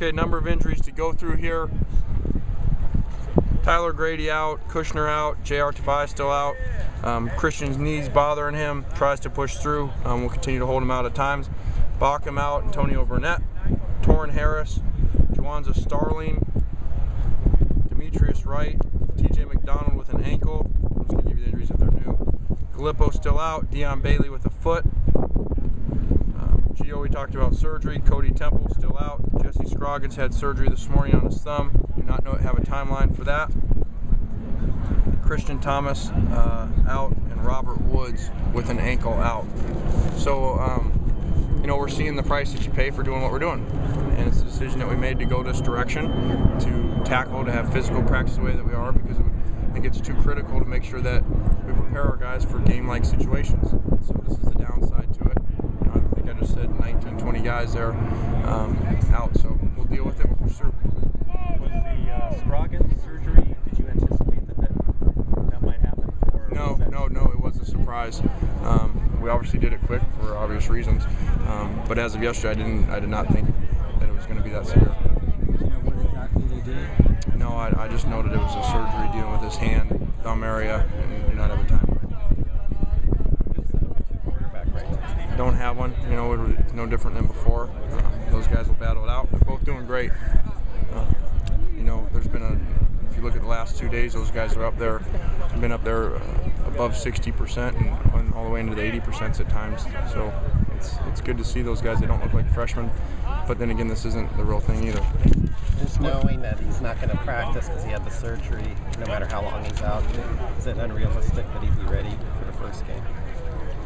Okay, number of injuries to go through here. Tyler Grady out, Kushner out, J.R. Tobias still out. Christian's knees bothering him, tries to push through. We'll continue to hold him out at times. Bacham out, Antonio Burnett, Torrin Harris, Juwanza Starling, Demetrius Wright, TJ McDonald with an ankle. I'm just going to give you the injuries if they're new. Gallipo still out, Deion Bailey with a foot. Gio, we talked about surgery. Cody Temple still out. Jesse Scroggins had surgery this morning on his thumb. Do not have a timeline for that. Christian Thomas out, and Robert Woods with an ankle out. So, you know, we're seeing the price that you pay for doing what we're doing. And it's a decision that we made to go this direction, to tackle, to have physical practice the way that we are, because I think it's too critical to make sure that we prepare our guys for game-like situations. So this is the downside to it. I think I just said 19, 20 guys there out, so we'll deal with it. We'll push through. Was the Scroggins surgery, did you anticipate that might happen? Or No, it was a surprise. We obviously did it quick for obvious reasons, but as of yesterday, I did not think that it was going to be that severe. Do you know what exactly they did? No, I just noted it was a surgery dealing with his hand, thumb area, and do not have a time. Don't have one. You know, it's no different than before. Those guys will battle it out. They're both doing great. You know, there's been if you look at the last 2 days, those guys are up there, been up there above 60% and all the way into the 80% at times. So it's good to see those guys. They don't look like freshmen, but then again, this isn't the real thing either. Just knowing that he's not going to practice because he had the surgery, no matter how long he's out, is it unrealistic that he'd be ready for the first game?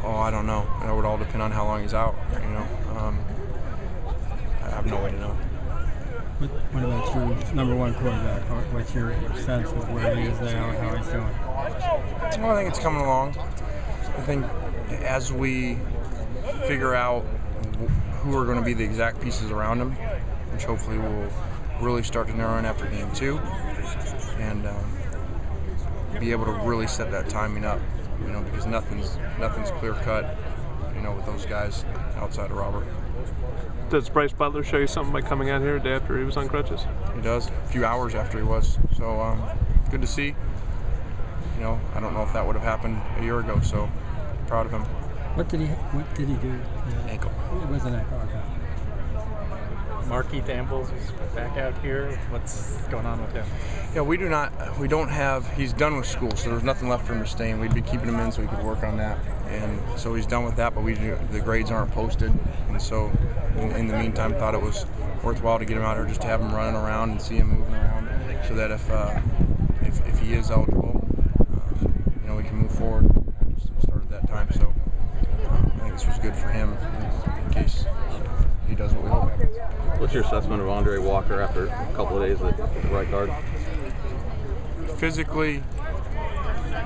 Oh, I don't know. That would all depend on how long he's out. You know, I have no way to know. What about your number one quarterback? What's your sense of where he is now and how he's doing? Well, I think it's coming along. I think as we figure out who are going to be the exact pieces around him, which hopefully will really start to narrow in after game 2, and be able to really set that timing up. You know, because nothing's clear cut. You know, with those guys outside of Robert. Does Bryce Butler show you something by coming out here a day after he was on crutches? He does. A few hours after he was. So good to see. You know, I don't know if that would have happened a year ago. So proud of him. What did he do? Ankle. It was an ankle. Okay. Markeith Ambles is back out here. What's going on with him? Yeah, we don't have, he's done with school, so there's nothing left for him to stay in. We'd be keeping him in so he could work on that. And so he's done with that, but the grades aren't posted. And so in the meantime, thought it was worthwhile to get him out here just to have him running around and see him moving around, so that if he is eligible, you know, we can move forward. I just started that time, so I think this was good for him in case he does what we hope happens. What's your assessment of Andre Walker after a couple of days at the right guard? Physically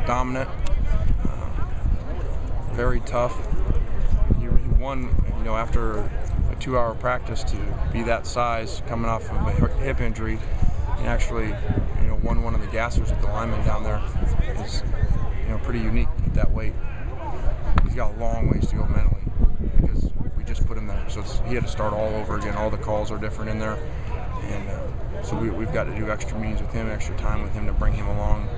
dominant, very tough. He won, you know, after a 2-hour practice to be that size, coming off of a hip injury, and actually, you know, won one of the gassers at the lineman down there. Is, you know, pretty unique at that weight. He's got a long ways to go mentally, because we just put him there, so he had to start all over again. All the calls are different in there, and so we've got to do extra meetings with him, extra time with him to bring him along,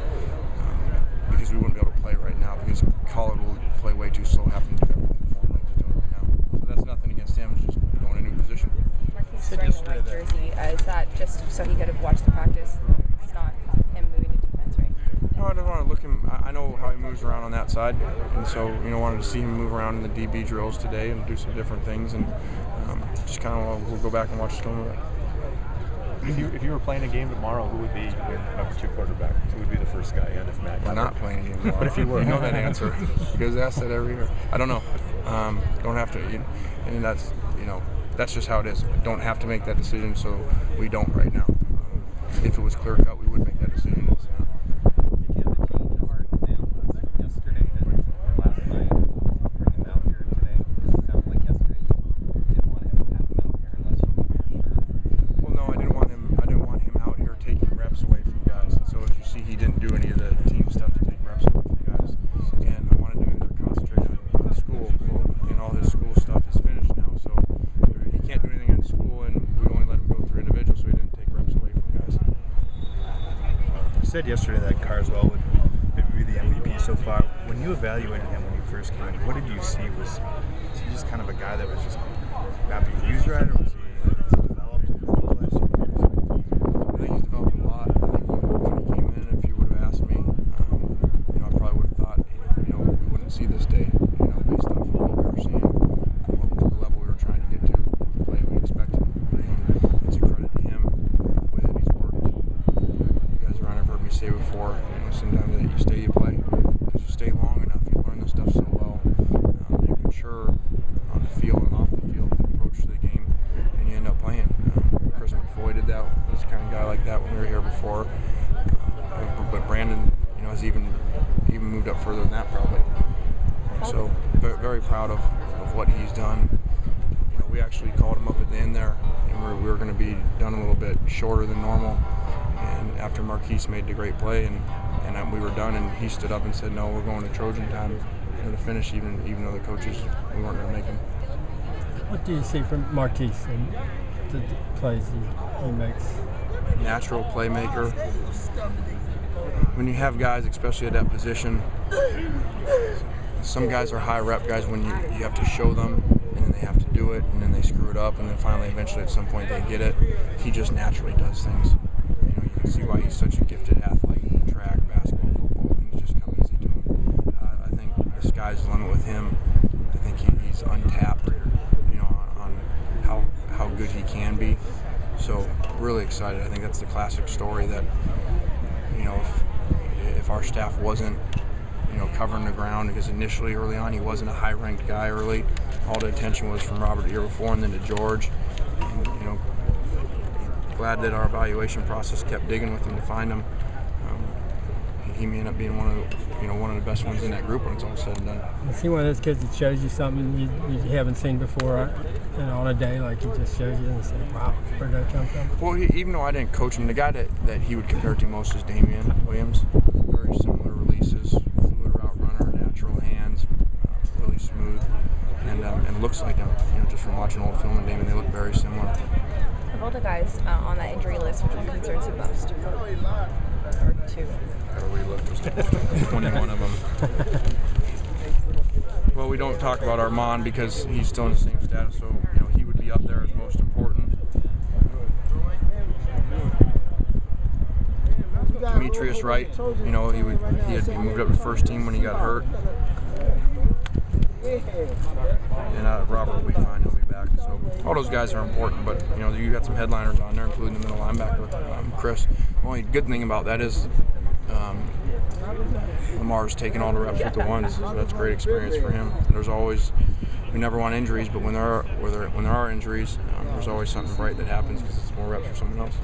because we wouldn't be able to play right now, because Collard will play way too slow, having to do everything for him like he's doing right now. So that's nothing against him, it's just going in a new position. Markeith's wearing a white jersey. Is that just so he could have watched the practice? It's not him moving to defense, right? No, I don't want to look him. I know how he moves around on that side, and so, you know, wanted to see him move around in the DB drills today and do some different things, and just kind of we'll go back and watch film of it. If you were playing a game tomorrow, who would be your number 2 quarterback? Who would be the first guy in if Matt? We're not playing a game tomorrow. But if you were, you know that answer. You guys ask that every year. I don't know. Don't have to. And that's, you know, that's just how it is. Don't have to make that decision, so we don't right now. If it was clear cut, we would make that decision. It's not. Did you have a change of heart from yesterday to last night? Bring him out here today. It sounded like yesterday you didn't want to have him out here unless you were sure. Well, no, I didn't want him out here taking reps away from guys. And so as you see, he didn't do any of the team stuff to take reps away from guys. And I wanted him to concentrate on school. Well, and all his school stuff is finished now, so he can't do anything in school, and we only let him go through individual. said yesterday that Carswell would maybe be the MVP so far. When you evaluated him when you first came in, what did you see? Was he just kind of a guy that was just not being used right, or was he developed over the last few years? I think he's developed a lot. I think when he came in, if you would have asked me, I probably would have thought, we wouldn't see this day, based off of what we were seeing, the level we were trying to get to, the play we expected. And it's a credit to him, the way that he's worked. You guys around have heard me say before, sometimes that you stay, you play. Because you stay long enough, you learn this stuff so well. You mature on the field and off the field, the approach to the game, and you end up playing. Chris McFoy did that, was kind of guy like that when we were here before. But Brandon, has even moved up further than that probably. So very proud of what he's done. We actually called him up at the end there, and we were going to be done a little bit shorter than normal. And after Marquise made the great play, and we were done, and he stood up and said, "No, we're going to Trojan time to finish, even though the coaches, we weren't going to make him." What do you see from Marquise and the plays he makes? Natural playmaker. When you have guys, especially at that position, some guys are high rep guys when you have to show them, and then they have to do it, and then they screw it up, and then finally, eventually, at some point, they get it. He just naturally does things. You can see why he's such a gifted athlete in track, basketball, football. Things just come easy to him. I think the sky's the limit with him. I think he's untapped, on how good he can be. So really excited. I think that's the classic story that, if our staff wasn't, covering the ground, because initially early on he wasn't a high-ranked guy early. All the attention was from Robert the year before and then to George. And, glad that our evaluation process kept digging with him to find him. He may end up being one of the best ones in that group when it's all said and done. Is he one of those kids that shows you something you haven't seen before on a day, like he just shows you and say, "Wow, where'd that come from?" Well, even though I didn't coach him, the guy that he would compare to most is Damian Williams. Very similar releases, fluid route runner, natural hands, really smooth, and looks like him. Just from watching old film and Damian, they look very similar. Of all the guys on that injury list, which one concerns you most? Or two? We looked, there's 21 of them. Well, we don't talk about Armand because he's still in the same status, so he would be up there as most important. Demetrius Wright, he had moved up to first team when he got hurt. And Robert will be fine, he'll be back. So all those guys are important, but you got some headliners on there, including the middle linebacker, Chris. The only good thing about that is Lamar's taking all the reps with the ones, so that's great experience for him. There's always, we never want injuries, but when there are injuries, there's always something bright that happens because it's more reps for someone else.